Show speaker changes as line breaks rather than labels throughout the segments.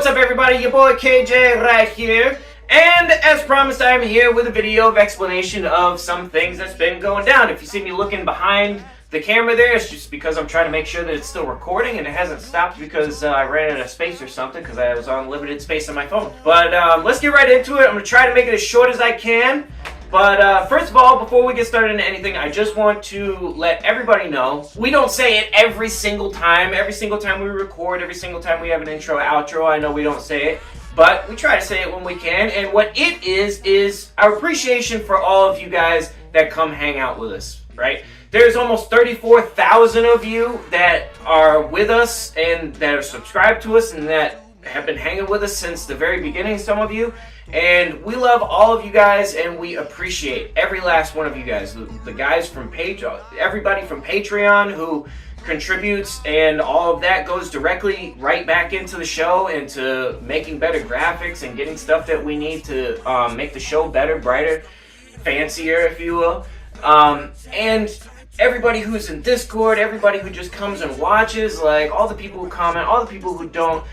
up, everybody? Your boy KJ right here. And as promised, I am here with a video of explanation of some things that's been going down. If you see me looking behind the camera there, it's just because I'm trying to make sure that it's still recording and it hasn't stopped because I ran out of space or something because I was on limited space on my phone. But let's get right into it. I'm going to try to make it as short as I can. But first of all, before we get started into anything, I just want to let everybody know, we don't say it every single time we record, every single time we have an intro, outro. I know we don't say it, but we try to say it when we can. And what it is our appreciation for all of you guys that come hang out with us, right? There's almost 34,000 of you that are with us and that are subscribed to us and that have been hanging with us since the very beginning, some of you. And we love all of you guys, and we appreciate every last one of you guys. The guys from everybody from Patreon who contributes, and all of that goes directly right back into the show and to making better graphics and getting stuff that we need to make the show better, brighter, fancier, if you will. And everybody who's in Discord, everybody who just comes and watches, like all the people who comment, all the people who don't,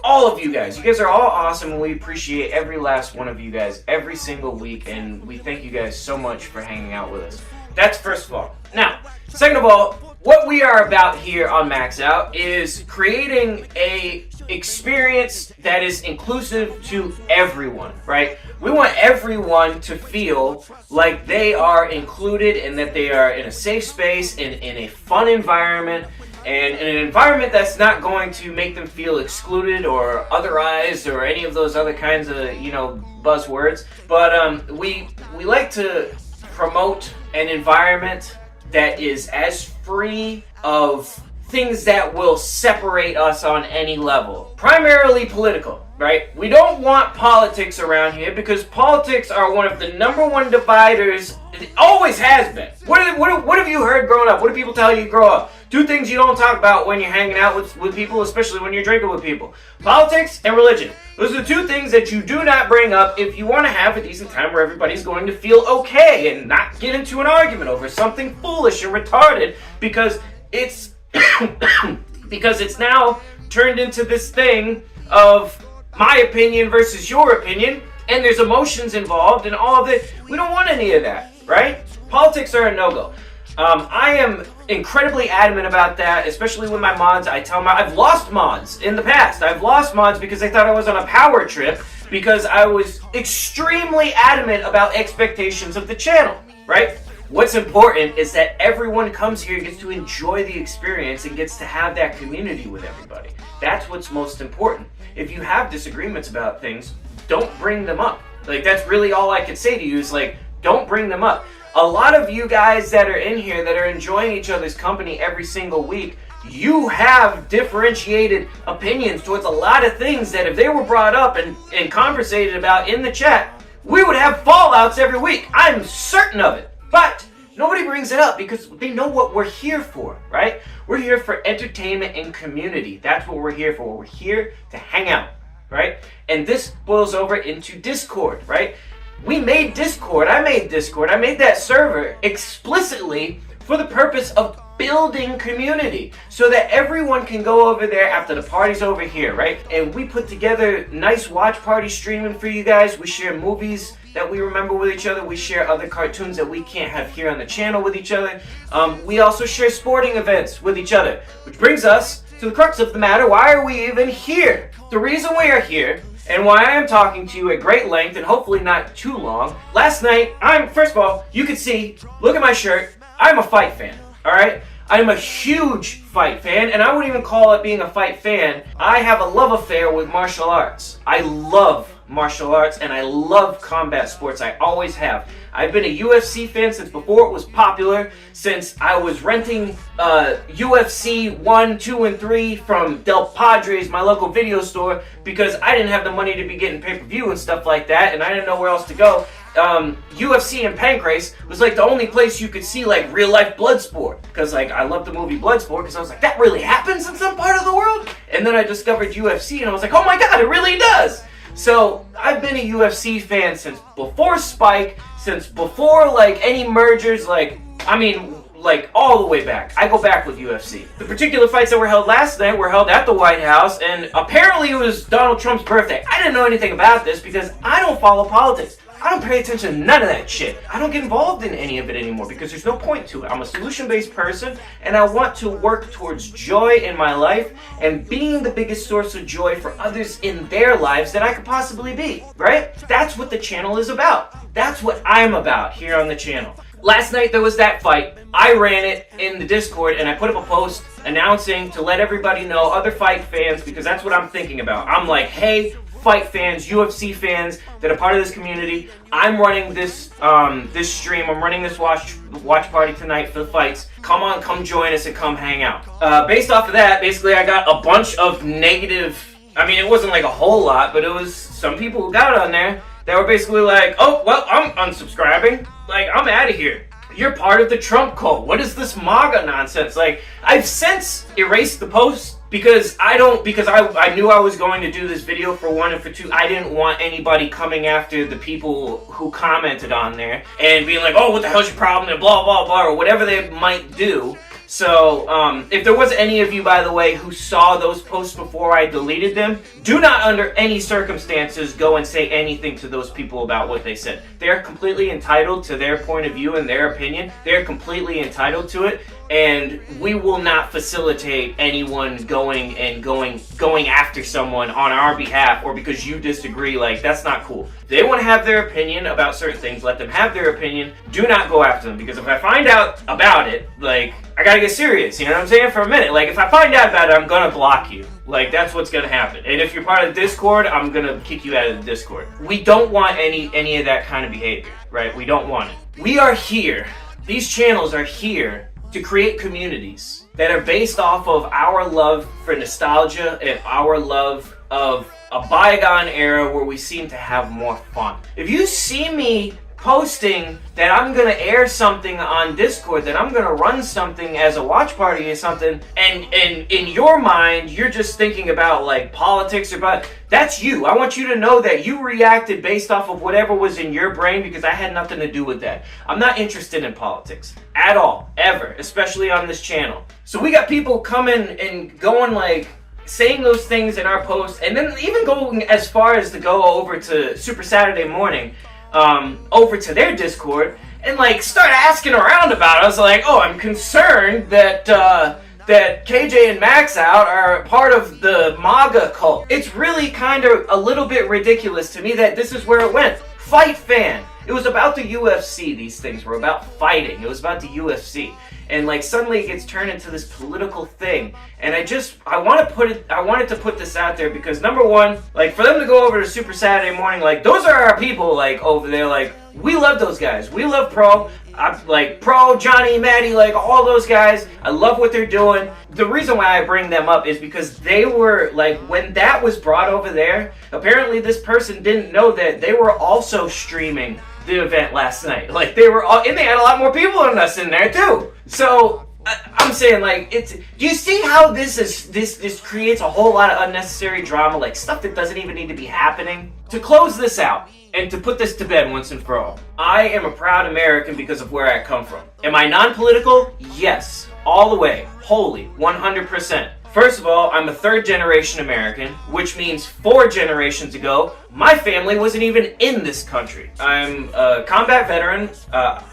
all of you guys are all awesome, and we appreciate every last one of you guys every single week, and we thank you guys so much for hanging out with us. That's first of all. Now, second of all, what we are about here on MAXOUT is creating a experience that is inclusive to everyone, right? We want everyone to feel like they are included and that they are in a safe space and in a fun environment, and in an environment that's not going to make them feel excluded or otherized or any of those other kinds of, buzzwords. But we like to promote an environment that is as free of things that will separate us on any level. Primarily political, right? We don't want politics around here because politics are one of the #1 dividers. It always has been. What have you heard growing up? What do people tell you grow up? 2 things you don't talk about when you're hanging out with people, especially when you're drinking with people. Politics and religion. Those are the 2 things that you do not bring up if you want to have a decent time where everybody's going to feel okay and not get into an argument over something foolish and retarded because it's because it's now turned into this thing of my opinion versus your opinion, and there's emotions involved and all of it. We don't want any of that, right? Politics are a no-go. I am incredibly adamant about that, especially with my mods. I've lost mods in the past. I've lost mods because they thought I was on a power trip because I was extremely adamant about expectations of the channel, right? What's important is that everyone comes here and gets to enjoy the experience and gets to have that community with everybody. That's what's most important. If you have disagreements about things, don't bring them up. Like, that's really all I could say to you is, don't bring them up. A lot of you guys that are in here that are enjoying each other's company every single week, you have differentiated opinions towards a lot of things that if they were brought up and conversated about in the chat, we would have fallouts every week. I'm certain of it. But nobody brings it up because they know what we're here for, right? We're here for entertainment and community. That's what we're here for. We're here to hang out, right? And this boils over into Discord, right? We made Discord. I made Discord. I made that server explicitly for the purpose of building community so that everyone can go over there after the party's over here, right? And we put together nice watch party streaming for you guys. We share movies that we remember with each other. We share other cartoons that we can't have here on the channel with each other. We also share sporting events with each other, which brings us to the crux of the matter. Why are we even here? The reason we are here and why I am talking to you at great length and hopefully not too long. Last night, first of all, you can see, look at my shirt, I'm a fight fan, alright? I'm a huge fight fan, and I wouldn't even call it being a fight fan. I have a love affair with martial arts. I love martial arts, and I love combat sports. I always have. I've been a UFC fan since before it was popular, since I was renting UFC 1, 2, and 3 from Del Padres, my local video store, because I didn't have the money to be getting pay-per-view and stuff like that, and I didn't know where else to go. UFC in Pancrase was the only place you could see real life blood sport, because I love the movie Bloodsport, because I was like, that really happens in some part of the world. And then I discovered UFC and I was like, oh my god, it really does. So I've been a UFC fan since before Spike, since before any mergers. like all the way back. I go back with UFC. The particular fights that were held last night were held at the White House, and apparently it was Donald Trump's birthday. I didn't know anything about this because I don't follow politics. I don't pay attention to none of that shit. I don't get involved in any of it anymore because there's no point to it. I'm a solution-based person, and I want to work towards joy in my life and being the biggest source of joy for others in their lives that I could possibly be, right? That's what the channel is about. That's what I'm about here on the channel. Last night there was that fight. I ran it in the Discord and I put up a post announcing to let everybody know, other fight fans, because that's what I'm thinking about. I'm like, hey, fight fans, UFC fans that are part of this community, I'm running this this stream, I'm running this watch party tonight for the fights. Come on, come join us and come hang out. Based off of that, basically I got a bunch of negative, I mean it wasn't like a whole lot, but it was some people who got on there that were basically like, oh, well, I'm unsubscribing. Like, I'm out of here. You're part of the Trump cult. What is this MAGA nonsense? Like, I've since erased the post because I knew I was going to do this video for one, and for two, I didn't want anybody coming after the people who commented on there and being like, oh, what the hell's your problem, and blah, blah, blah, or whatever they might do. So, if there was any of you, by the way, who saw those posts before I deleted them, do not under any circumstances go and say anything to those people about what they said. They're completely entitled to their point of view and their opinion. They're completely entitled to it, and we will not facilitate anyone going after someone on our behalf or because you disagree. Like, that's not cool. If they want to have their opinion about certain things, let them have their opinion. Do not go after them, because if I find out about it, like, I gotta get serious, you know what I'm saying, for a minute. Like, if I find out about it, I'm gonna block you. Like, that's what's gonna happen. And if you're part of the Discord, I'm gonna kick you out of the Discord. We don't want any of that kind of behavior, right? We don't want it. We are here. These channels are here to create communities that are based off of our love for nostalgia and our love of a bygone era where we seem to have more fun. If you see me posting that I'm gonna air something on Discord, that I'm gonna run something as a watch party or something, and in your mind you're just thinking about like politics or about, that's you. I want you to know that you reacted based off of whatever was in your brain, because I had nothing to do with that. I'm not interested in politics at all, ever, especially on this channel. So we got people coming and going, like, saying those things in our posts, and then even going as far as to go over to Super Saturday Morning, over to their Discord, and like start asking around about it. I was like, oh, I'm concerned that that KJ and MAXOUT are part of the MAGA cult. It's really kind of a little bit ridiculous to me that this is where it went. Fight fan. It was about the UFC. These things were about fighting. It was about the UFC. And like suddenly it gets turned into this political thing. And I wanted to put this out there because, number one, like, for them to go over to Super Saturday Morning, like, those are our people, like, over there. Like, we love those guys. We love Pro. Like Pro, Johnny, Maddie, like all those guys. I love what they're doing. The reason why I bring them up is because they were, like, when that was brought over there, apparently this person didn't know that they were also streaming the event last night. Like, they were all, and they had a lot more people than us in there too. So I'm saying, like, do you see how this creates a whole lot of unnecessary drama, like stuff that doesn't even need to be happening? To close this out and to put this to bed once and for all, I am a proud American because of where I come from. Am I non-political? Yes, all the way, wholly, 100%. First of all, I'm a third-generation American, which means 4 generations ago, my family wasn't even in this country. I'm a combat veteran.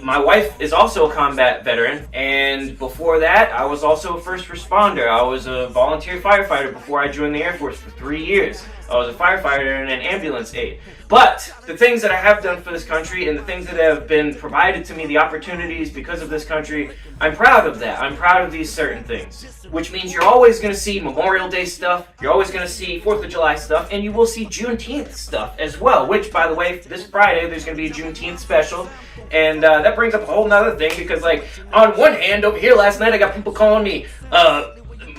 My wife is also a combat veteran. And before that, I was also a first responder. I was a volunteer firefighter before I joined the Air Force for 3 years. I was a firefighter and an ambulance aide. But the things that I have done for this country and the things that have been provided to me, the opportunities because of this country, I'm proud of that. I'm proud of these certain things. Which means you're always going to see Memorial Day stuff, you're always going to see 4th of July stuff, and you will see Juneteenth stuff as well. Which, by the way, this Friday there's going to be a Juneteenth special. And that brings up a whole nother thing, because, like, on one hand, over here last night I got people calling me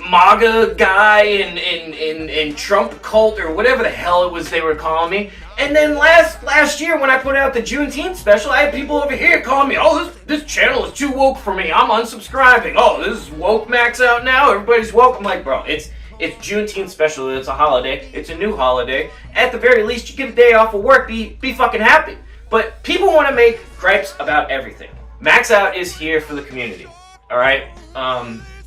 MAGA guy and Trump cult, or whatever the hell it was they were calling me. And then last year when I put out the Juneteenth special, I had people over here calling me, oh, this channel is too woke for me, I'm unsubscribing. Oh, this is woke MAXOUT now, everybody's woke. I'm like, bro, it's Juneteenth special, it's a holiday, it's a new holiday. At the very least, you get a day off of work, be fucking happy. But people want to make gripes about everything. MAXOUT is here for the community. All right.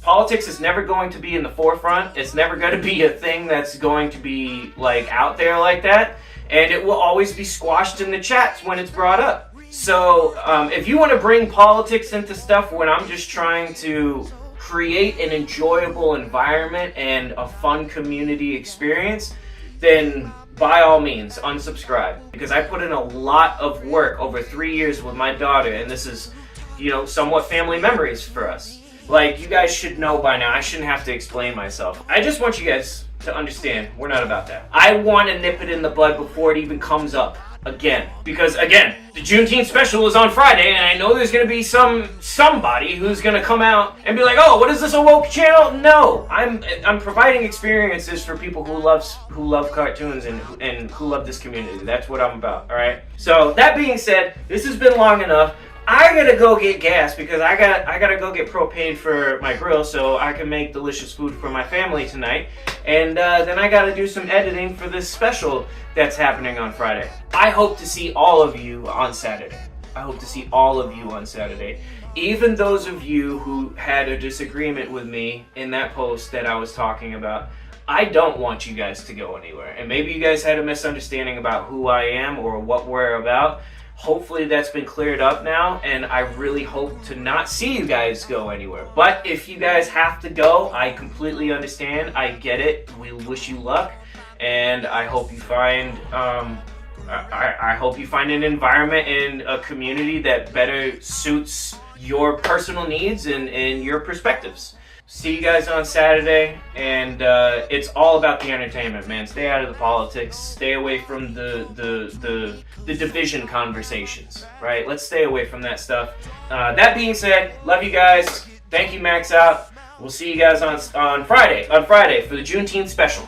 Politics is never going to be in the forefront. It's never going to be a thing that's going to be like out there like that, and it will always be squashed in the chats when it's brought up. So if you want to bring politics into stuff when I'm just trying to create an enjoyable environment and a fun community experience, then by all means unsubscribe, because I put in a lot of work over 3 years with my daughter, and this is, you know, somewhat family memories for us. Like, you guys should know by now. I shouldn't have to explain myself. I just want you guys to understand, we're not about that. I want to nip it in the bud before it even comes up again. Because, again, the Juneteenth special is on Friday, and I know there's going to be somebody who's going to come out and be like, oh, what is this, a woke channel? No, I'm providing experiences for people who love cartoons and who love this community. That's what I'm about, all right? So, that being said, this has been long enough. I gotta go get gas because I gotta go get propane for my grill so I can make delicious food for my family tonight. And then I gotta do some editing for this special that's happening on Friday. I hope to see all of you on Saturday. Even those of you who had a disagreement with me in that post that I was talking about. I don't want you guys to go anywhere. And maybe you guys had a misunderstanding about who I am or what we're about. Hopefully that's been cleared up now, and I really hope to not see you guys go anywhere. But if you guys have to go, I completely understand. I get it. We wish you luck, and I hope you find I hope you find an environment and a community that better suits your personal needs and your perspectives. See you guys on Saturday, and it's all about the entertainment, man. Stay out of the politics. Stay away from the division conversations, right? Let's stay away from that stuff. That being said, love you guys. Thank you, MAXOUT. We'll see you guys on Friday for the Juneteenth special.